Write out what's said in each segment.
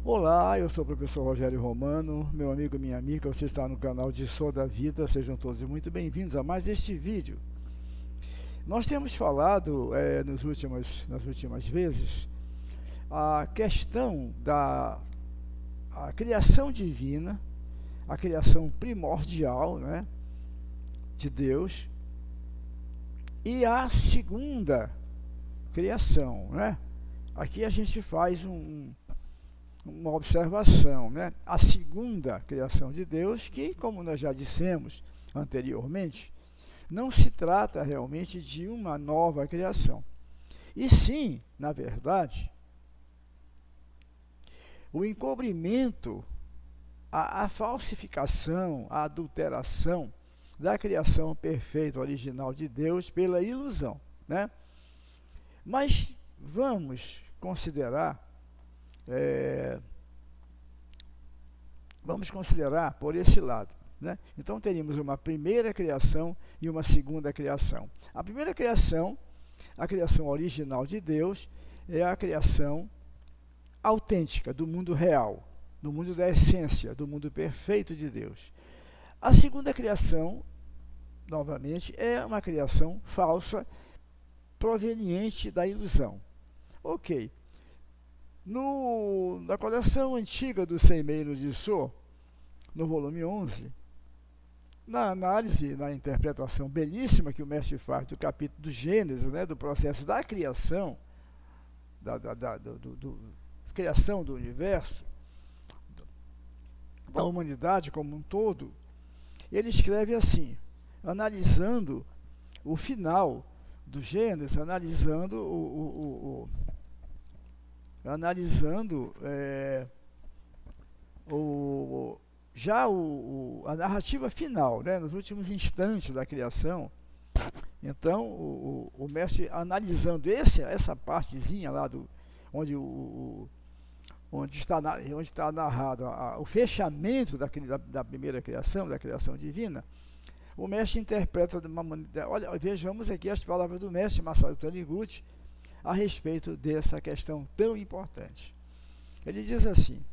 Olá, eu sou o professor Rogério Romano, meu amigo, minha amiga, você está no canal de Sou da Vida, sejam todos muito bem-vindos a mais este vídeo. Nós temos falado nas últimas vezes a questão da criação divina, a criação primordial, né, de Deus, e a segunda criação, né? Aqui a gente faz uma observação, né? A segunda criação de Deus, que, como nós já dissemos anteriormente, não se trata realmente de uma nova criação. E sim, na verdade, o encobrimento, a falsificação, a adulteração da criação perfeita original de Deus pela ilusão, né? Mas vamos considerar por esse lado, né? Então teríamos uma primeira criação e uma segunda criação. A primeira criação, a criação original de Deus, é a criação autêntica do mundo real, do mundo da essência, do mundo perfeito de Deus. A segunda criação, novamente, é uma criação falsa, proveniente da ilusão. Ok. Na coleção antiga do Seimeiro de Sô, no volume 11, na análise, na interpretação belíssima que o mestre faz do capítulo do Gênesis, né, do processo da criação, criação do universo, da humanidade como um todo, ele escreve assim, analisando o final do Gênesis, analisando a narrativa final, né, nos últimos instantes da criação. Então, o mestre analisando essa partezinha lá onde está narrado o fechamento da primeira criação, da criação divina, o mestre interpreta de uma maneira. Olha, vejamos aqui as palavras do mestre Masaru Taniguchi a respeito dessa questão tão importante. Ele diz assim,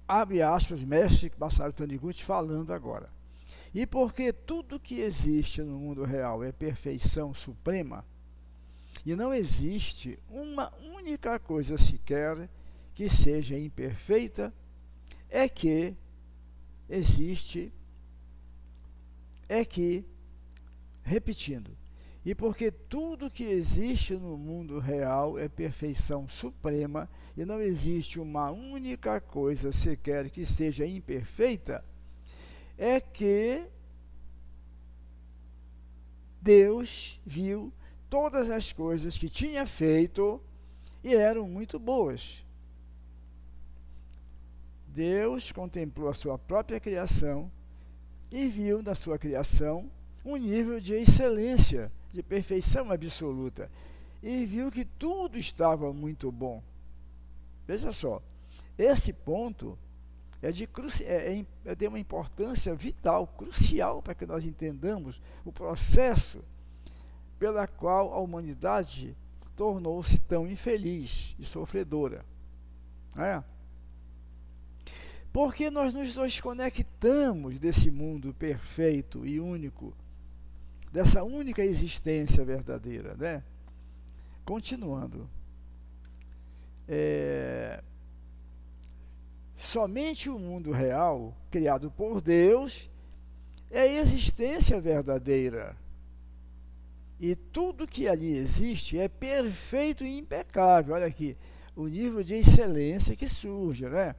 abre aspas, mestre Masaru Taniguchi falando agora. E porque tudo que existe no mundo real é perfeição suprema, e não existe uma única coisa sequer que seja imperfeita, repetindo, e porque tudo que existe no mundo real é perfeição suprema, e não existe uma única coisa sequer que seja imperfeita, é que Deus viu todas as coisas que tinha feito e eram muito boas. Deus contemplou a sua própria criação e viu na sua criação um nível de excelência, de perfeição absoluta, e viu que tudo estava muito bom. Veja só, esse ponto é de uma importância vital, crucial, para que nós entendamos o processo pela qual a humanidade tornou-se tão infeliz e sofredora. Porque nós nos desconectamos desse mundo perfeito e único, dessa única existência verdadeira, né? Continuando. Somente o mundo real, criado por Deus, é a existência verdadeira. E tudo que ali existe é perfeito e impecável. Olha aqui, o nível de excelência que surge, né?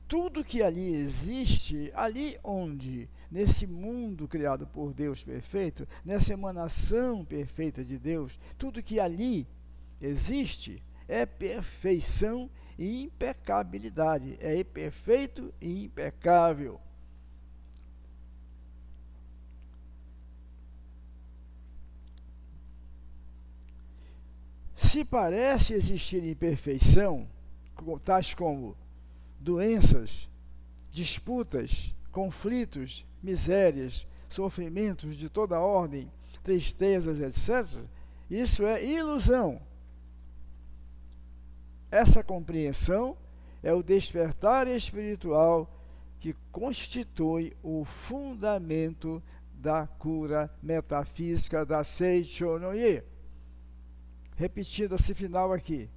Tudo que ali existe, ali onde, nesse mundo criado por Deus perfeito, nessa emanação perfeita de Deus, tudo que ali existe é perfeição e impecabilidade, é perfeito e impecável. Se parece existir imperfeição, tais como doenças, disputas, conflitos, misérias, sofrimentos de toda ordem, tristezas, etc., isso é ilusão. essa compreensão é o despertar espiritual que constitui o fundamento da cura metafísica da Seicho no Yi. Repetindo esse final aqui.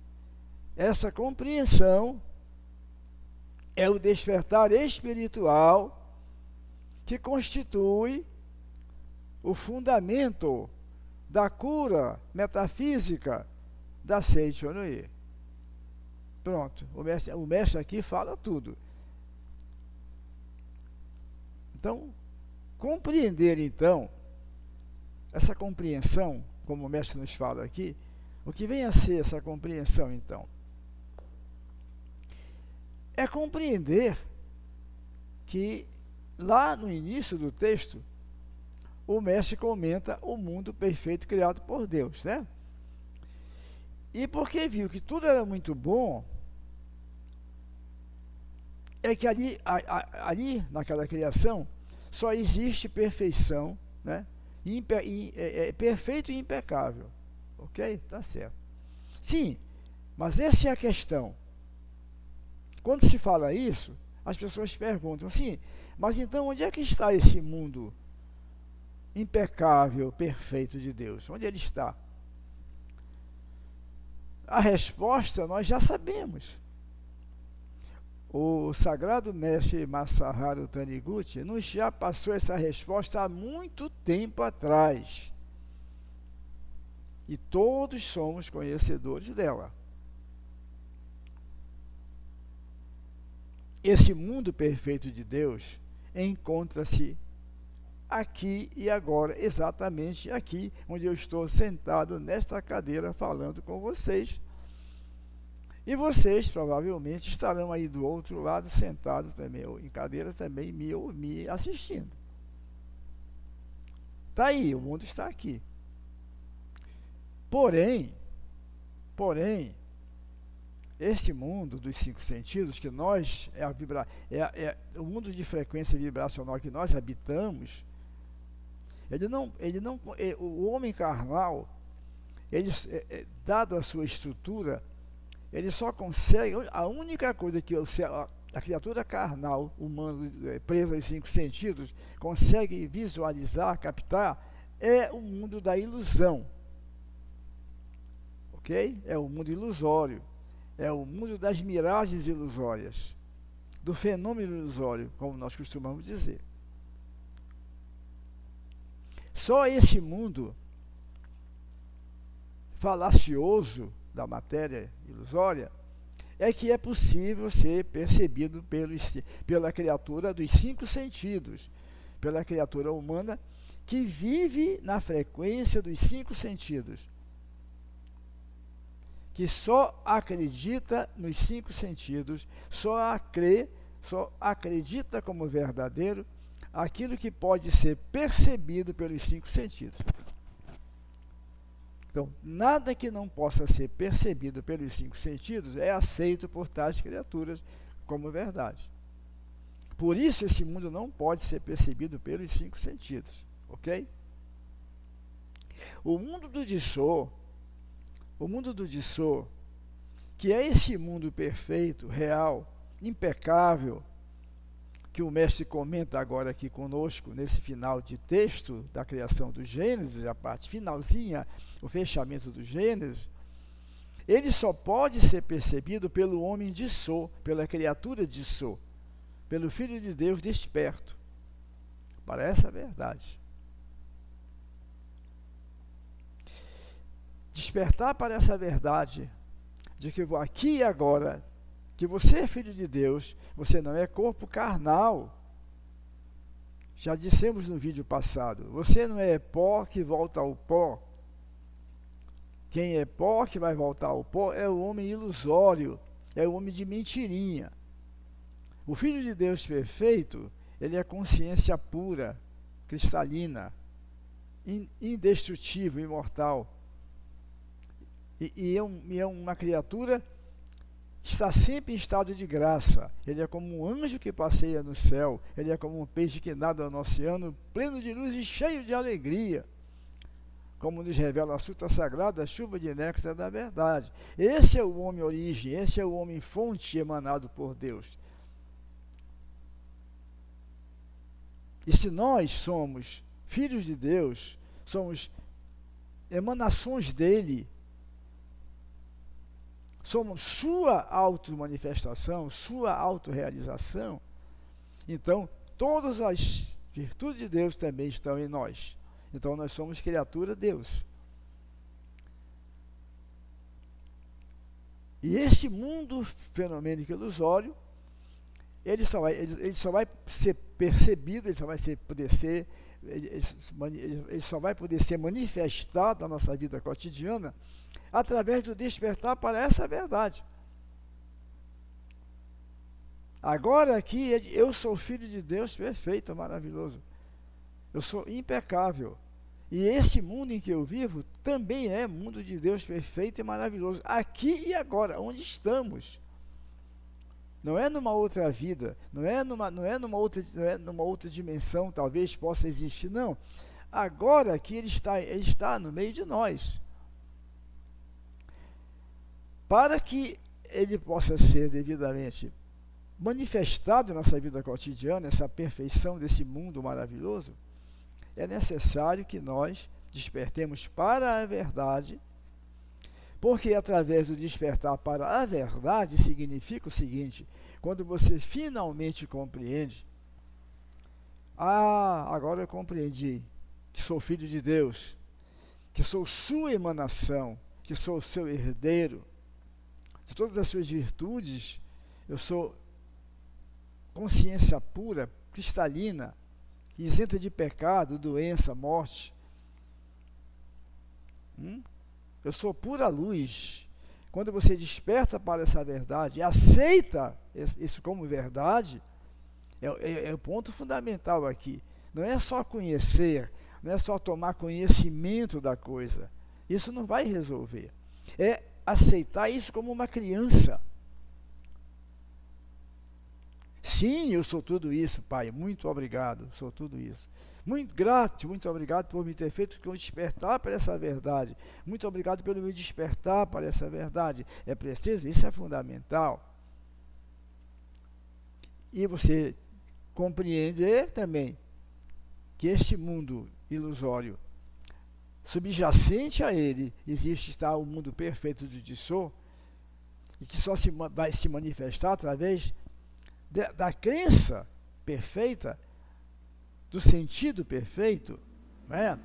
Essa compreensão é o despertar espiritual que constitui o fundamento da cura metafísica da Seicho no Yi. Pronto, o mestre aqui fala tudo. Então, compreender então, essa compreensão, como o mestre nos fala aqui, o que vem a ser essa compreensão então? É compreender que lá no início do texto, o mestre comenta o mundo perfeito criado por Deus, né? E porque viu que tudo era muito bom, é que ali naquela criação, só existe perfeição, né? Perfeito e impecável. Ok? Tá certo. Sim, mas essa é a questão. Quando se fala isso, as pessoas perguntam, sim, mas então onde é que está esse mundo impecável, perfeito de Deus? Onde ele está? A resposta nós já sabemos. O sagrado mestre Masaharu Taniguchi nos já passou essa resposta há muito tempo atrás. E todos somos conhecedores dela. Esse mundo perfeito de Deus encontra-se aqui e agora, exatamente aqui, onde eu estou sentado nesta cadeira falando com vocês. E vocês provavelmente estarão aí do outro lado, sentados também, ou em cadeiras também, me assistindo. Está aí, o mundo está aqui. Porém, este mundo dos 5 sentidos, que nós, o mundo de frequência vibracional que nós habitamos, o homem carnal, dado a sua estrutura, ele só consegue, a única coisa que a criatura carnal, humana, presa aos 5 sentidos, consegue visualizar, captar, é o mundo da ilusão. Ok? É o mundo ilusório. É o mundo das miragens ilusórias, do fenômeno ilusório, como nós costumamos dizer. Só esse mundo falacioso da matéria ilusória é que é possível ser percebido pela criatura dos 5 sentidos, pela criatura humana que vive na frequência dos 5 sentidos, que só acredita nos 5 sentidos, só acredita como verdadeiro aquilo que pode ser percebido pelos 5 sentidos. Então, nada que não possa ser percebido pelos 5 sentidos é aceito por tais criaturas como verdade. Por isso, esse mundo não pode ser percebido pelos 5 sentidos, ok? O mundo do Dissô, que é esse mundo perfeito, real, impecável, que o mestre comenta agora aqui conosco, nesse final de texto da criação do Gênesis, a parte finalzinha, o fechamento do Gênesis, ele só pode ser percebido pelo homem Dissô, pela criatura Dissô, pelo Filho de Deus desperto, para essa verdade. Despertar para essa verdade de que aqui e agora, que você é filho de Deus, você não é corpo carnal. Já dissemos no vídeo passado, você não é pó que volta ao pó. Quem é pó que vai voltar ao pó é o homem ilusório, é o homem de mentirinha. O Filho de Deus perfeito, ele é consciência pura, cristalina, indestrutível, imortal. E é uma criatura que está sempre em estado de graça. Ele é como um anjo que passeia no céu. Ele é como um peixe que nada no oceano, pleno de luz e cheio de alegria. como nos revela a Sutra Sagrada, a chuva de néctar da verdade. Esse é o homem origem, esse é o homem fonte emanado por Deus. E se nós somos filhos de Deus, somos emanações dele, somos sua auto-manifestação, sua autorrealização, então todas as virtudes de Deus também estão em nós. Então nós somos criatura de Deus. E esse mundo fenomênico ilusório, ele só vai ser percebido, ele só vai poder ser manifestado na nossa vida cotidiana através do despertar para essa verdade. Agora aqui, eu sou filho de Deus perfeito, maravilhoso. Eu sou impecável. E esse mundo em que eu vivo também é mundo de Deus perfeito e maravilhoso. Aqui e agora, onde estamos. Não é numa outra vida, não é numa outra dimensão, talvez possa existir, não. Agora aqui ele está no meio de nós. Para que ele possa ser devidamente manifestado na nossa vida cotidiana, essa perfeição desse mundo maravilhoso, é necessário que nós despertemos para a verdade, porque através do despertar para a verdade significa o seguinte: quando você finalmente compreende, agora eu compreendi que sou filho de Deus, que sou sua emanação, que sou seu herdeiro, de todas as suas virtudes, eu sou consciência pura, cristalina, isenta de pecado, doença, morte. Eu sou pura luz. Quando você desperta para essa verdade e aceita isso como verdade, é o ponto fundamental aqui. Não é só conhecer, não é só tomar conhecimento da coisa. Isso não vai resolver. É aceitar isso como uma criança. Sim, eu sou tudo isso, Pai, muito obrigado, sou tudo isso. Muito grato, muito obrigado por me ter feito que eu despertar para essa verdade. Muito obrigado pelo meu despertar para essa verdade. É preciso, isso é fundamental. E você compreender também que este mundo ilusório, subjacente a ele, está o mundo perfeito do Dissô, e que só vai se manifestar através da crença perfeita, do sentido perfeito, né?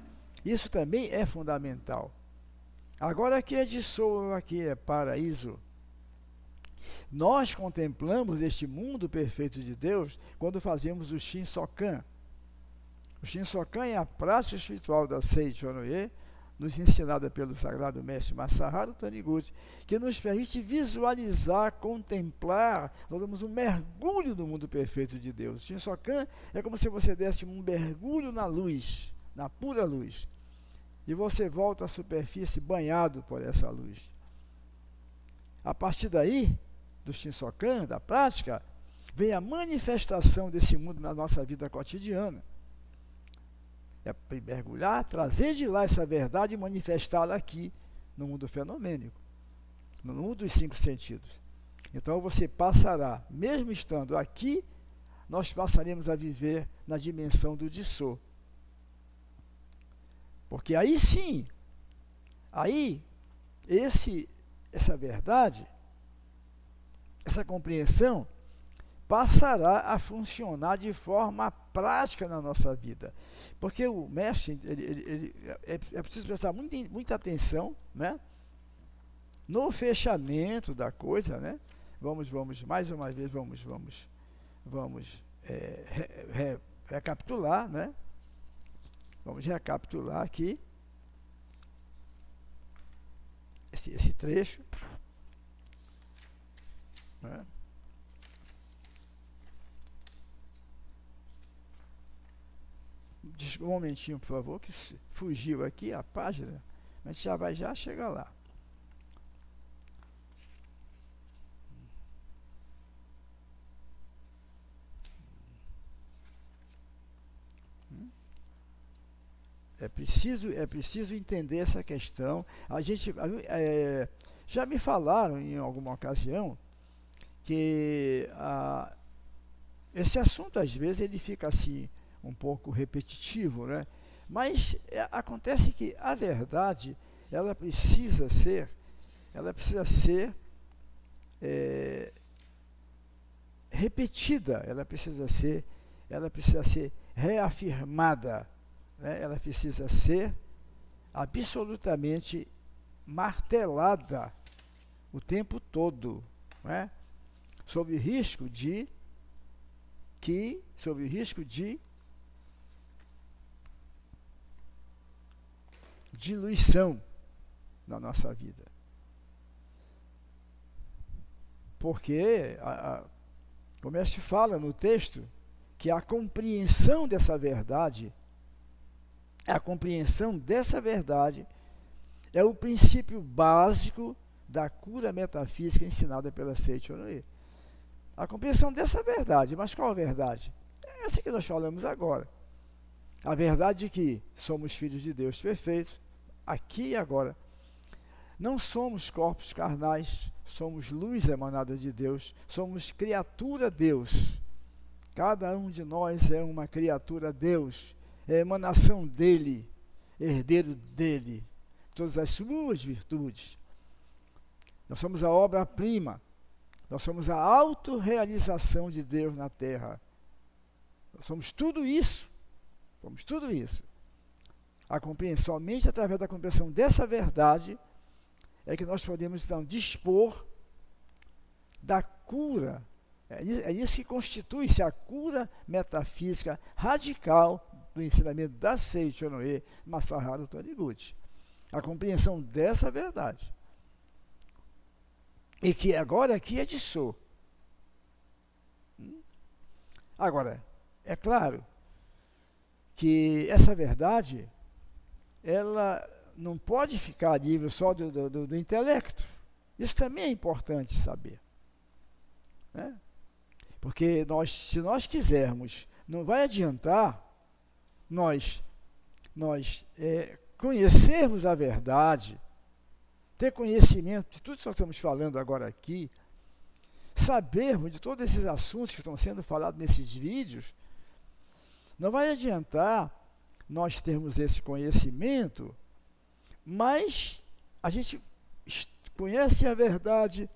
Isso também é fundamental. Agora aqui é Dissô, aqui é paraíso. Nós contemplamos este mundo perfeito de Deus quando fazemos o Shinsokan. O Shinsokan é a prática espiritual da Seichonoye, nos ensinada pelo Sagrado Mestre Masaharu Taniguchi, que nos permite visualizar, contemplar, nós damos um mergulho no mundo perfeito de Deus. O Shinsokan é como se você desse um mergulho na luz, na pura luz, e você volta à superfície banhado por essa luz. A partir daí, do Shinsokan, da prática, vem a manifestação desse mundo na nossa vida cotidiana. É mergulhar, trazer de lá essa verdade e manifestá-la aqui, no mundo fenomênico, no mundo dos 5 sentidos. Então você passará, mesmo estando aqui, nós passaremos a viver na dimensão do Dissô. Porque aí sim, essa verdade, essa compreensão, passará a funcionar de forma prática na nossa vida. Porque o mestre, é preciso prestar muita atenção, né, no fechamento da coisa, né? Vamos mais uma vez, vamos recapitular, né? Vamos recapitular aqui esse trecho, né? Um momentinho, por favor, que fugiu aqui a página, mas já vai chegar lá. É preciso entender essa questão. Já me falaram em alguma ocasião que esse assunto, às vezes, ele fica assim, um pouco repetitivo, né? Mas acontece que a verdade, ela precisa ser repetida, ela precisa ser reafirmada, né? Ela precisa ser absolutamente martelada o tempo todo, né? Sob o risco de diluição na nossa vida. Porque, como a gente fala no texto, que a compreensão dessa verdade é o princípio básico da cura metafísica ensinada pela Seichonoye. A compreensão dessa verdade. Mas qual a verdade? É essa que nós falamos agora. A verdade de que somos filhos de Deus perfeitos, aqui e agora. Não somos corpos carnais, somos luz emanada de Deus, somos criatura Deus. Cada um de nós é uma criatura Deus, é emanação dele, herdeiro dele, todas as suas virtudes. Nós somos a obra-prima, nós somos a autorrealização de Deus na Terra. Nós somos tudo isso. Somente através da compreensão dessa verdade é que nós podemos, então, dispor da cura. É isso que constitui-se a cura metafísica radical do ensinamento da Seichonoye Masaharu Taniguchi. A compreensão dessa verdade. E que agora aqui é de So. Agora, é claro que essa verdade, ela não pode ficar a nível só do intelecto. Isso também é importante saber, né? Porque se nós quisermos, não vai adiantar nós conhecermos a verdade, ter conhecimento de tudo que nós estamos falando agora aqui, sabermos de todos esses assuntos que estão sendo falados nesses vídeos. Não vai adiantar nós termos esse conhecimento, mas a gente conhece a verdade,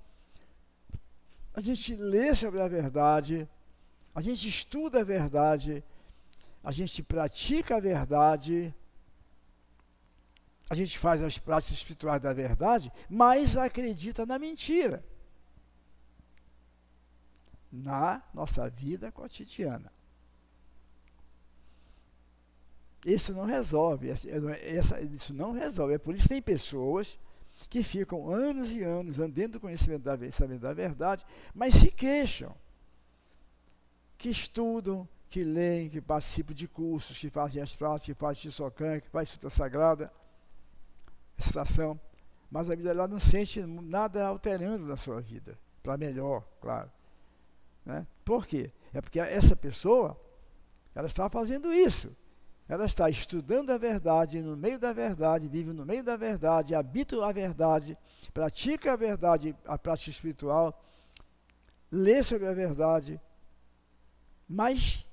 a gente lê sobre a verdade, a gente estuda a verdade, a gente pratica a verdade, a gente faz as práticas espirituais da verdade, mas acredita na mentira na nossa vida cotidiana. Isso não resolve, isso não resolve. É por isso que tem pessoas que ficam anos e anos dentro do conhecimento da verdade, mas se queixam, que estudam, que leem, que participam de cursos, que fazem as práticas, que fazem Shisokan, que fazem Sutra Sagrada, recitação, mas a vida lá não sente nada alterando na sua vida, para melhor, claro. Né? Por quê? É porque essa pessoa, ela está fazendo isso. Ela está estudando a verdade, no meio da verdade, vive no meio da verdade, habita a verdade, pratica a verdade, a prática espiritual, lê sobre a verdade, mas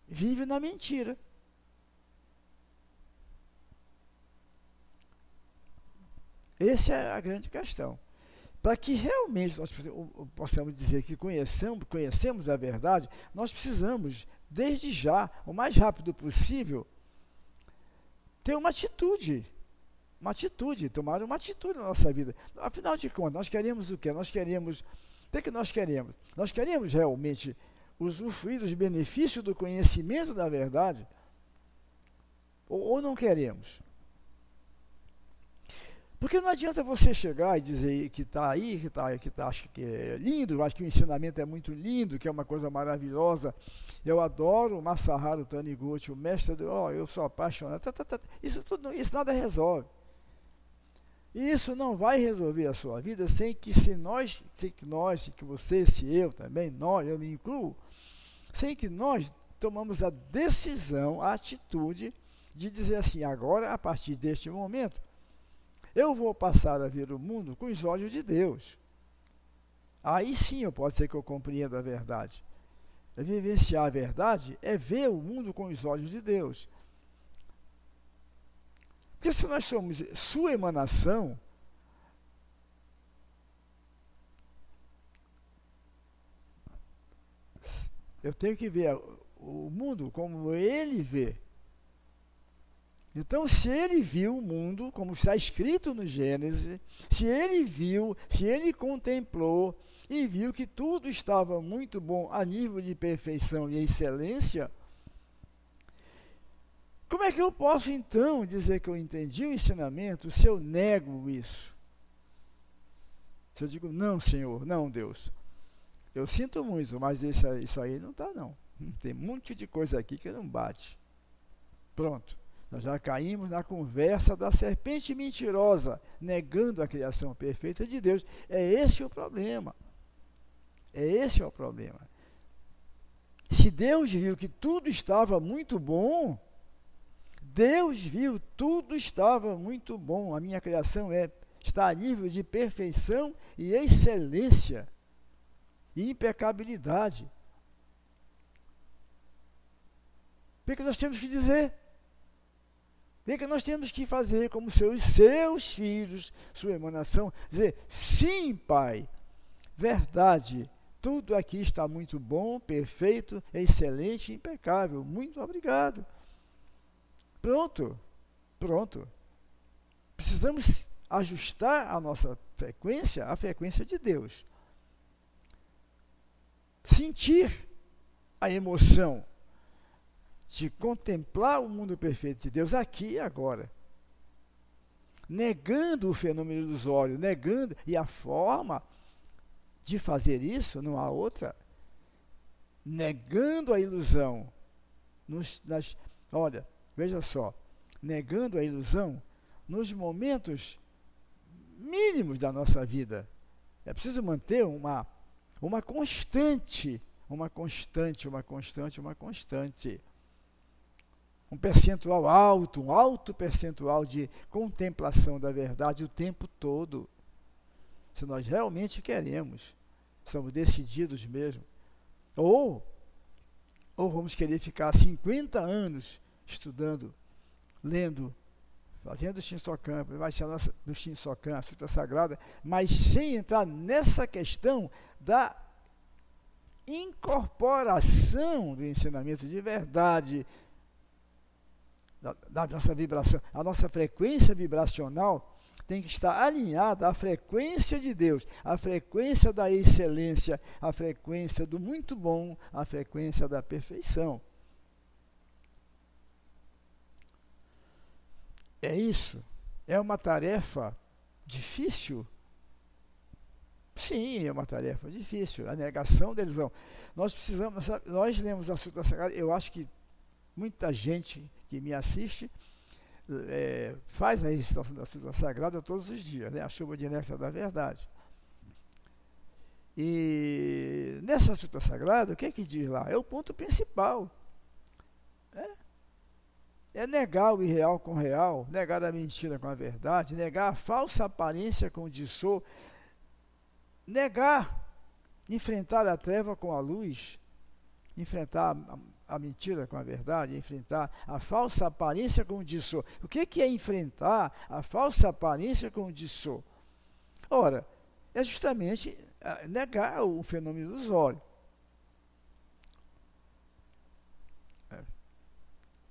vive na mentira. Essa é a grande questão. Para que realmente nós possamos dizer que conhecemos a verdade, nós precisamos, desde já, o mais rápido possível, ter uma atitude, tomar uma atitude na nossa vida. Afinal de contas, nós queremos o quê? O que nós queremos? Nós queremos realmente usufruir dos benefícios do conhecimento da verdade? Ou não queremos? Porque não adianta você chegar e dizer que está aí, acha que é lindo, acho que o ensinamento é muito lindo, que é uma coisa maravilhosa. Eu adoro o Masaharu Taniguchi, o mestre eu sou apaixonado. Isso nada resolve. Isso não vai resolver a sua vida sem que você, se eu também, eu me incluo, sem que nós tomamos a decisão, a atitude de dizer assim, agora, a partir deste momento, eu vou passar a ver o mundo com os olhos de Deus. Aí sim pode ser que eu compreenda a verdade. Vivenciar a verdade é ver o mundo com os olhos de Deus. Porque se nós somos sua emanação, eu tenho que ver o mundo como ele vê. Então, se ele viu o mundo, como está escrito no Gênesis, se ele viu, se ele contemplou e viu que tudo estava muito bom a nível de perfeição e excelência, como é que eu posso então dizer que eu entendi o ensinamento se eu nego isso? Se eu digo, não, Senhor, não, Deus, eu sinto muito, mas isso aí não está, não. Tem um monte de coisa aqui que não bate. Pronto. Nós já caímos na conversa da serpente mentirosa, negando a criação perfeita de Deus. É esse o problema. É esse o problema. Se Deus viu que tudo estava muito bom, Deus viu tudo estava muito bom. A minha criação está a nível de perfeição e excelência e impecabilidade. O que nós temos que dizer? O que nós temos que fazer como seus filhos, sua emanação? Dizer, sim, Pai, verdade, tudo aqui está muito bom, perfeito, excelente, impecável. Muito obrigado. Pronto. Precisamos ajustar a nossa frequência à frequência de Deus. Sentir a emoção de contemplar o mundo perfeito de Deus aqui e agora. Negando o fenômeno ilusório, negando, e a forma de fazer isso, não há outra, negando a ilusão. Olha, veja só, negando a ilusão nos momentos mínimos da nossa vida. É preciso manter uma constante. Um percentual alto, um alto percentual de contemplação da verdade o tempo todo. Se nós realmente queremos, somos decididos mesmo. Ou vamos querer ficar 50 anos estudando, lendo, fazendo o Shinsokan, baixando do Shinsokan, a Sutra Sagrada, mas sem entrar nessa questão da incorporação do ensinamento de verdade, da nossa vibração. A nossa frequência vibracional tem que estar alinhada à frequência de Deus, à frequência da excelência, à frequência do muito bom, à frequência da perfeição. É isso? É uma tarefa difícil? Sim, é uma tarefa difícil. A negação da ilusão. Nós lemos a Sutra Sagrada, eu acho que muita gente que me assiste faz a recitação da Sutra Sagrada todos os dias, né? A chuva de néctar da verdade. E nessa Sutra Sagrada, o que é que diz lá? É o ponto principal. É negar o irreal com o real, negar a mentira com a verdade, negar a falsa aparência com o dissô, negar, enfrentar a treva com a luz, enfrentar a mentira com a verdade, enfrentar a falsa aparência com o dissô. O que é enfrentar a falsa aparência com o dissô? Ora, é justamente negar o fenômeno ilusório.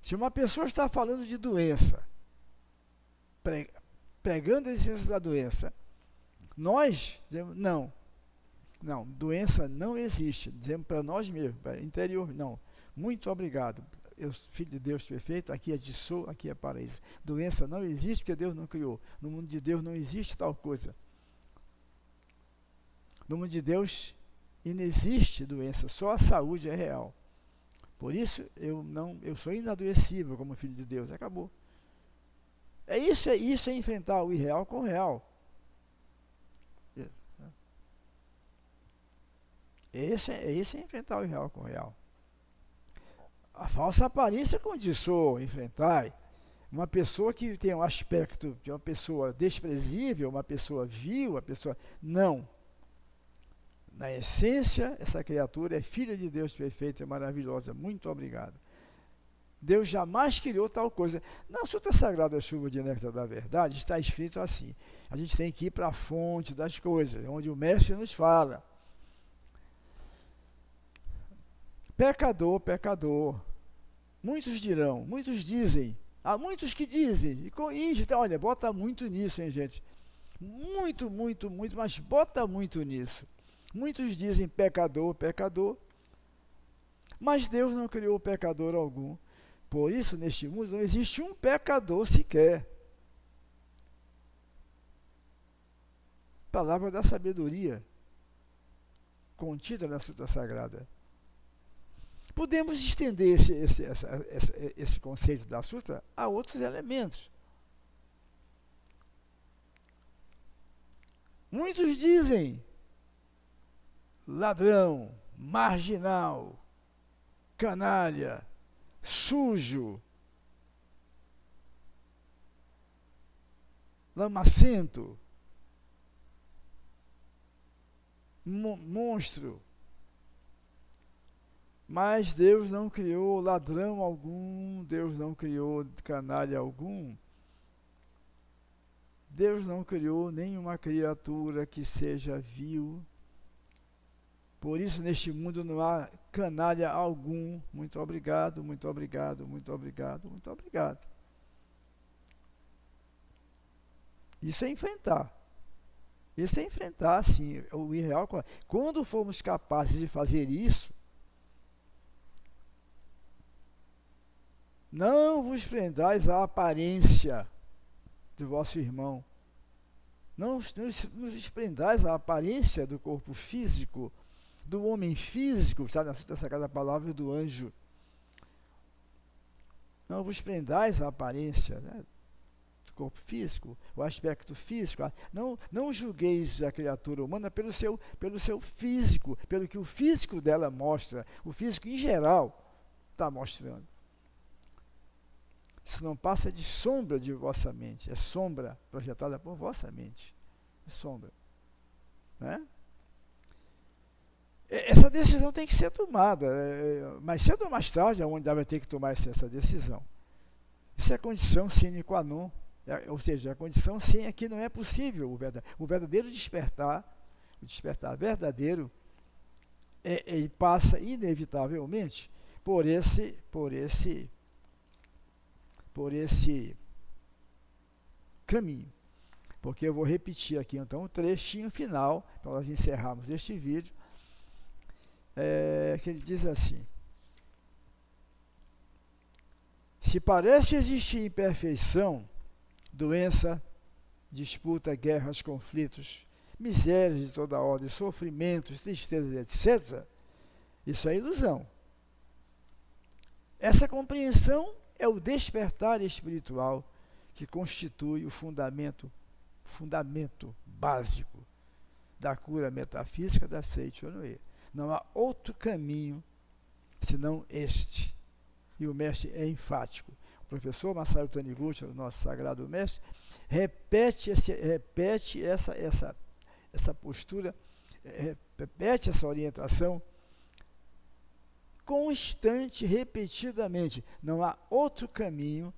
Se uma pessoa está falando de doença, pregando a existência da doença, nós dizemos, não, doença não existe, dizemos para nós mesmos, para o interior, não, muito obrigado, eu, filho de Deus perfeito, aqui é dissô, aqui é paraíso. Doença não existe porque Deus não criou, no mundo de Deus não existe tal coisa. No mundo de Deus inexiste doença, só a saúde é real. Por isso, eu sou inadoecível como filho de Deus. Acabou. Isso é enfrentar o irreal com o real. Isso é enfrentar o irreal com o real. A falsa aparência com o dissô, enfrentai. Uma pessoa que tem um aspecto de uma pessoa desprezível, uma pessoa vil, uma pessoa... Não. Na essência, essa criatura é filha de Deus perfeita e maravilhosa. Muito obrigado. Deus jamais criou tal coisa. Na Sutra Sagrada Chuva de Néctar da Verdade está escrito assim: a gente tem que ir para a fonte das coisas, onde o Mestre nos fala. Pecador, pecador. Muitos dirão, muitos dizem. Há muitos que dizem. Olha, bota muito nisso, hein, gente? Muito, muito, muito, mas bota muito nisso. Muitos dizem pecador, pecador. Mas Deus não criou pecador algum. Por isso, neste mundo não existe um pecador sequer. Palavra da sabedoria contida na Sutra Sagrada. Podemos estender esse conceito da Sutra a outros elementos. Muitos dizem ladrão, marginal, canalha, sujo, lamacento, monstro. Mas Deus não criou ladrão algum, Deus não criou canalha algum. Deus não criou nenhuma criatura que seja vil. Por isso, neste mundo não há canalha algum. Muito obrigado, muito obrigado, muito obrigado, muito obrigado. Isso é enfrentar. Isso é enfrentar, sim, o irreal. Quando formos capazes de fazer isso, não vos prendais à aparência do vosso irmão. Não vos prendais à aparência do corpo físico, do homem físico, está na Sutra Sagrada Palavra do anjo. Não vos prendais à aparência, né, do corpo físico, o aspecto físico. Não julgueis a criatura humana pelo seu físico, pelo que o físico dela mostra, o físico em geral está mostrando. Isso não passa de sombra de vossa mente, é sombra projetada por vossa mente. É sombra. Né? Essa decisão tem que ser tomada. Mais cedo ou mais tarde, a humanidade vai ter que tomar essa decisão. Isso é condição sine qua non. Ou seja, a condição sem a que não é possível o verdadeiro despertar, o despertar verdadeiro, ele passa inevitavelmente por esse caminho. Porque eu vou repetir aqui então o trechinho final, para nós encerrarmos este vídeo, que ele diz assim: se parece existir imperfeição, doença, disputa, guerras, conflitos, misérias de toda ordem, sofrimentos, tristezas, etc., isso é ilusão. Essa compreensão é o despertar espiritual que constitui o fundamento básico da cura metafísica da Seicho Noe. Não há outro caminho senão este. E o mestre é enfático. O professor Masaru Taniguchi, o nosso sagrado mestre, repete essa postura, repete essa orientação constante, repetidamente. Não há outro caminho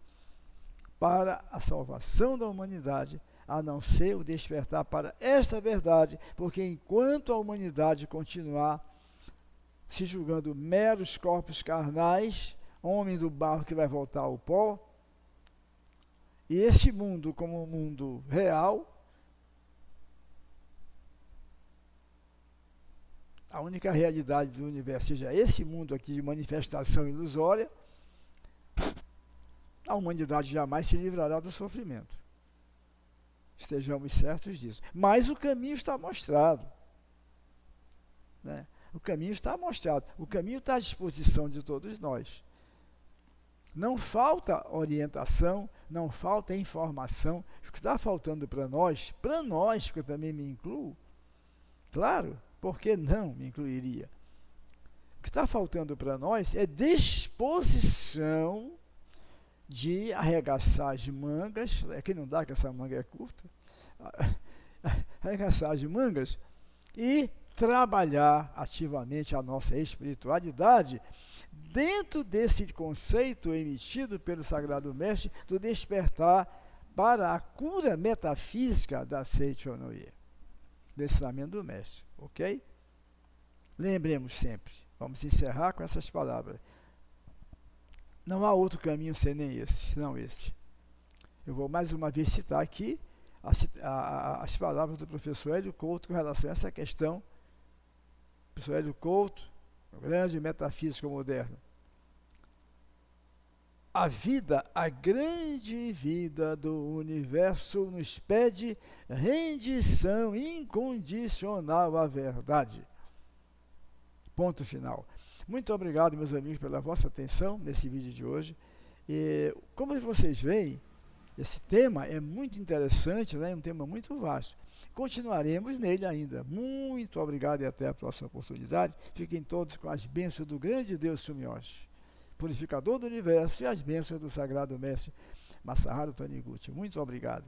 para a salvação da humanidade a não ser o despertar para esta verdade, porque enquanto a humanidade continuar se julgando meros corpos carnais, homem do barro que vai voltar ao pó, e esse mundo como um mundo real, a única realidade do universo seja esse mundo aqui de manifestação ilusória, a humanidade jamais se livrará do sofrimento. Estejamos certos disso. Mas o caminho está mostrado. Né? O caminho está mostrado. O caminho está à disposição de todos nós. Não falta orientação, não falta informação. O que está faltando para nós, que eu também me incluo, claro, por que não me incluiria? O que está faltando para nós é disposição de arregaçar as mangas, que não dá que essa manga é curta, arregaçar as mangas e trabalhar ativamente a nossa espiritualidade dentro desse conceito emitido pelo Sagrado Mestre do despertar para a cura metafísica da Seichonoye, do ensinamento do Mestre, ok? Lembremos sempre, vamos encerrar com essas palavras. Não há outro caminho senão esse, senão este. Eu vou mais uma vez citar aqui as palavras do professor Hélio Couto com relação a essa questão. O professor Hélio Couto, o grande metafísico moderno. A vida, a grande vida do universo nos pede rendição incondicional à verdade. Ponto final. Muito obrigado, meus amigos, pela vossa atenção nesse vídeo de hoje. E, como vocês veem, esse tema é muito interessante, né? É um tema muito vasto. Continuaremos nele ainda. Muito obrigado e até a próxima oportunidade. Fiquem todos com as bênçãos do grande Deus Sumiyoshi, purificador do universo, e as bênçãos do Sagrado Mestre Masaharu Taniguchi. Muito obrigado.